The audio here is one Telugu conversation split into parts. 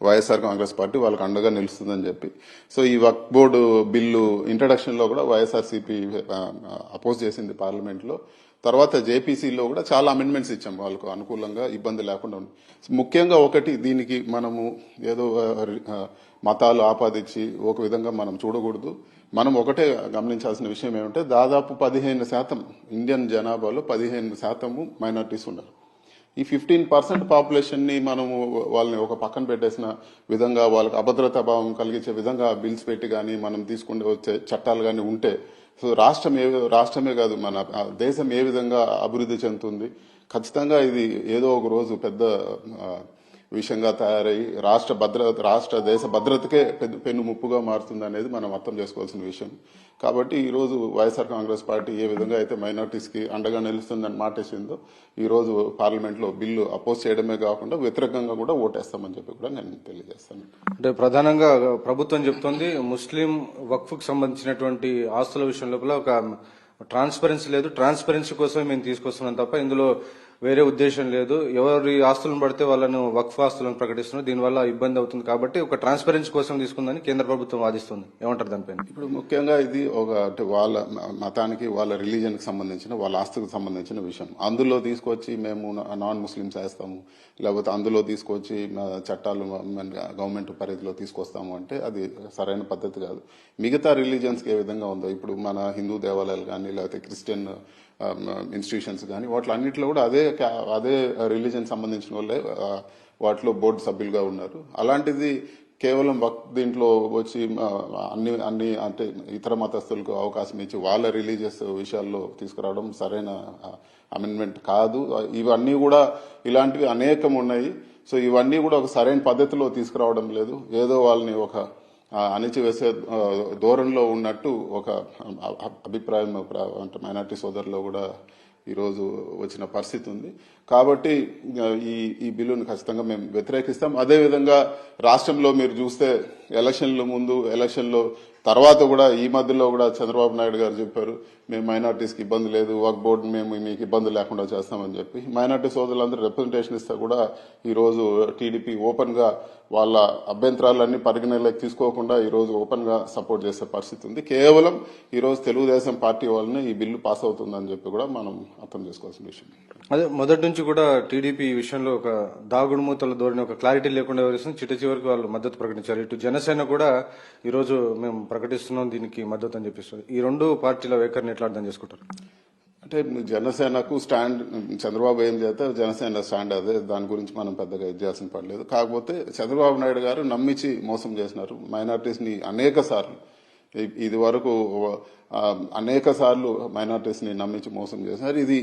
వైఎస్ఆర్ కాంగ్రెస్ పార్టీ వాళ్ళకి అండగా నిలుస్తుందని చెప్పి. సో ఈ వక్ఫ్ బోర్డు బిల్లు ఇంట్రడక్షన్ లో కూడా వైఎస్ఆర్సీపీ అపోజ్ చేసింది పార్లమెంట్ లో. తర్వాత జేపీసీలో కూడా చాలా అమెండ్మెంట్స్ ఇచ్చాం వాళ్ళకు అనుకూలంగా, ఇబ్బంది లేకుండా ఉంది. ముఖ్యంగా ఒకటి, దీనికి మనము ఏదో మతాలు ఆపాదించి ఒక విధంగా మనం చూడకూడదు. మనం ఒకటే గమనించాల్సిన విషయం ఏమంటే దాదాపు 15% ఇండియన్ జనాభాలో 15% మైనారిటీస్ ఉన్నారు. ఈ 15% పాపులేషన్ ని మనము వాళ్ళని ఒక పక్కన పెట్టేసిన విధంగా, వాళ్ళకి అభద్రతా భావం కలిగించే విధంగా బిల్స్ పెట్టి కానీ మనం తీసుకుంటూ వచ్చే చట్టాలు కానీ ఉంటే, సో రాష్ట్రమే కాదు మన దేశం ఏ విధంగా అభివృద్ధి చెందుతుంది. ఖచ్చితంగా ఇది ఏదో ఒక రోజు పెద్ద విషయంగా తయారై రాష్ట్ర దేశ భద్రతకే పెను ముప్పుగా మారుతుంది అనేది మనం అర్థం చేసుకోవాల్సిన విషయం. కాబట్టి ఈ రోజు వైఎస్ఆర్ కాంగ్రెస్ పార్టీ ఏ విధంగా అయితే మైనార్టీస్ కి అండగా నిలుస్తుందని మాటేసిందో, ఈ రోజు పార్లమెంట్ లో బిల్లు అపోజ్ చేయడమే కాకుండా వ్యతిరేకంగా కూడా ఓటేస్తామని చెప్పి కూడా నేను తెలియజేస్తాను. అంటే ప్రధానంగా ప్రభుత్వం చెప్తోంది ముస్లిం వక్ఫ్ కు సంబంధించినటువంటి ఆస్తుల విషయం లోపల ఒక ట్రాన్స్పరెన్సీ లేదు, ట్రాన్స్పరెన్సీ కోసమే మేము తీసుకొస్తున్నాం తప్ప ఇందులో వేరే ఉద్దేశం లేదు. ఎవరి ఆస్తులను పడితే వాళ్ళను వక్ఫ్ ఆస్తులను ప్రకటిస్తున్నారు, దీనివల్ల ఇబ్బంది అవుతుంది కాబట్టి ఒక ట్రాన్స్పరెన్సీ కోసం తీసుకుందని కేంద్ర ప్రభుత్వం వాదిస్తుంది. ఏమంటారు దానిపైన? ఇప్పుడు ముఖ్యంగా ఇది వాళ్ళ మతానికి, వాళ్ళ రిలీజన్ కి సంబంధించిన, వాళ్ళ ఆస్తుకు సంబంధించిన విషయం. అందులో తీసుకొచ్చి మేము నాన్ ముస్లిమ్స్ వేస్తాము, లేకపోతే అందులో తీసుకొచ్చి చట్టాలు గవర్నమెంట్ పరిధిలో తీసుకొస్తాము అంటే అది సరైన పద్ధతి కాదు. మిగతా రిలీజన్స్ కి ఏ విధంగా ఉందో, ఇప్పుడు మన హిందూ దేవాలయాలు కానీ లేకపోతే క్రిస్టియన్ ఇన్స్టిట్యూషన్స్ కానీ వాటిలో అన్నింటిలో కూడా అదే రిలీజన్ సంబంధించిన వాళ్ళే వాటిలో బోర్డు సభ్యులుగా ఉన్నారు. అలాంటిది కేవలం దీంట్లో వచ్చి అన్ని అంటే ఇతర మతస్థులకు అవకాశం ఇచ్చి వాళ్ళ రిలీజియస్ విషయాల్లో తీసుకురావడం సరైన అమెండ్మెంట్ కాదు. ఇవన్నీ కూడా ఇలాంటివి అనేకం ఉన్నాయి. సో ఇవన్నీ కూడా ఒక సరైన పద్ధతిలో తీసుకురావడం లేదు. ఏదో వాళ్ళని ఒక అణిచివేసే ధోరణిలో ఉన్నట్టు ఒక అభిప్రాయం అంటే మైనార్టీ సోదరులో కూడా ఈరోజు వచ్చిన పరిస్థితి ఉంది. కాబట్టి ఈ బిల్లును ఖచ్చితంగా మేము వ్యతిరేకిస్తాం. అదేవిధంగా రాష్ట్రంలో మీరు చూస్తే ఎలక్షన్ల ముందు, ఎలక్షన్లో తర్వాత కూడా ఈ మధ్యలో కూడా చంద్రబాబు నాయుడు గారు చెప్పారు, మేము మైనార్టీస్కి ఇబ్బంది లేదు, వక్ఫ్ బోర్డు మేము మీకు ఇబ్బంది లేకుండా చేస్తామని చెప్పి. మైనార్టీ సోదరులందరూ రిప్రజెంటేషన్ ఇస్తే కూడా ఈరోజు టీడీపీ ఓపెన్ గా వాళ్ళ అభ్యంతరాలన్నీ పరిగణలోకి తీసుకోకుండా ఈరోజు ఓపెన్ గా సపోర్ట్ చేసే పరిస్థితి ఉంది. కేవలం ఈరోజు తెలుగుదేశం పార్టీ వాళ్ళని ఈ బిల్లు పాస్ అవుతుందని చెప్పి కూడా మనం అర్థం చేసుకోవాల్సిన విషయం. అదే మొదటి నుంచి కూడా టీడీపీ ఈ విషయంలో ఒక దాగుడు మూతల ధోరణి, ఒక క్లారిటీ లేకుండా వివరిస్తుంది. చిట్ట చివరికి వాళ్ళు మద్దతు ప్రకటించారు. ఇటు జనసేన కూడా ఈరోజు మేము ప్రకటిస్తున్నాం దీనికి మద్దతు అని చెప్పిస్తుంది. ఈ రెండు పార్టీల వైఖరిని ఎట్లా అర్థం చేసుకుంటారు? అంటే జనసేనకు స్టాండ్, చంద్రబాబు ఏం చేస్తే జనసేన స్టాండ్ అదే, దాని గురించి మనం పెద్దగా ఇది చేయాల్సిన పడలేదు. కాకపోతే చంద్రబాబు నాయుడు గారు నమ్మించి మోసం చేసినారు మైనార్టీస్ ని అనేక సార్లు. ఇది వరకు అనేక సార్లు మైనార్టీస్ ని నమ్మించి మోసం చేసినారు. ఇది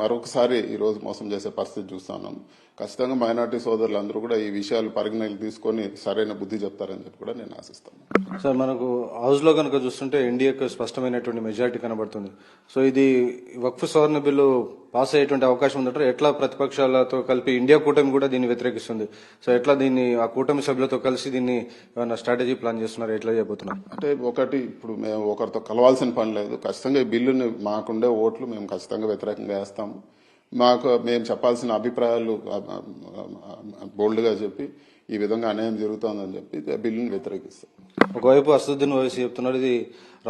మరొకసారి ఈ రోజు మోసం చేసే పరిస్థితి చూస్తున్నాం. ఖచ్చితంగా మైనార్టీ సోదరులందరూ కూడా ఈ విషయాలు పరిగణనకు తీసుకొని సరైన బుద్ధి చెప్తారని చెప్పి కూడా నేను ఆశిస్తాను. సార్, మనకు హౌస్ లో కనుక చూస్తుంటే ఎన్డీఏకు స్పష్టమైనటువంటి మెజారిటీ కనబడుతుంది. సో ఇది వక్ఫ్ సవరణ బిల్లు పాస్ అయ్యేటువంటి అవకాశం ఉందంటారు. ఎట్లా ప్రతిపక్షాలతో కలిపి ఇండియా కూటమి కూడా దీన్ని వ్యతిరేకిస్తుంది. సో ఎట్లా దీన్ని ఆ కూటమి సభ్యులతో కలిసి దీన్ని ఏమైనా స్ట్రాటజీ ప్లాన్ చేస్తున్నారు, ఎట్లా చేయబోతున్నారు? అంటే ఒకటి, ఇప్పుడు మేము ఒకరితో కలవాల్సిన పని లేదు. ఖచ్చితంగా ఈ బిల్లుని మాకుండే ఓట్లు మేము ఖచ్చితంగా వ్యతిరేకంగా వేస్తాము. మేము చెప్పాల్సిన అభిప్రాయాలు బోల్డ్ గా చెప్పి ఈ విధంగా అన్యాయం జరుగుతోందని చెప్పి బిల్లుని వ్యతిరేకిస్తాం. ఒకవైపు అసదుద్దీన్ ఓవైసీ చెప్తున్నారు ఇది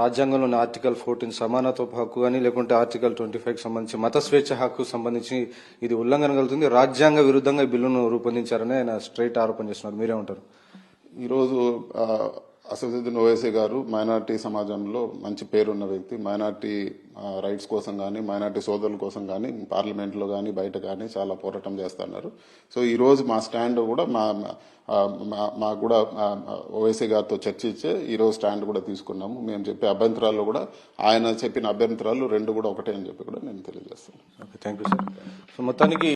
రాజ్యాంగంలోని ఆర్టికల్ 14 సమానత్వ హక్కు కానీ లేకుంటే ఆర్టికల్ 25 సంబంధించి మత స్వేచ్ఛ హక్కు సంబంధించి ఇది ఉల్లంఘన కలుగుతుంది, రాజ్యాంగ విరుద్ధంగా ఈ బిల్లును రూపొందించారని ఆయన స్ట్రైట్ ఆరోపణ చేస్తున్నారు. మీరేమంటారు? ఈరోజు అసదుద్దీన్ ఓవైసీ గారు మైనార్టీ సమాజంలో మంచి పేరున్న వ్యక్తి. మైనార్టీ రైట్స్ కోసం కానీ, మైనార్టీ సోదరుల కోసం కానీ పార్లమెంట్ లో కానీ బయట కానీ చాలా పోరాటం చేస్తున్నారు. సో ఈ రోజు మా స్టాండ్ కూడా మాకు కూడా ఓవైసీ గారితో చర్చించే ఈ రోజు స్టాండ్ కూడా తీసుకున్నాము. మేము చెప్పే అభ్యంతరాలు కూడా ఆయన చెప్పిన అభ్యంతరాలు రెండు కూడా ఒకటే అని చెప్పి కూడా నేను తెలియజేస్తాను. Thank you sir. సో మొత్తానికి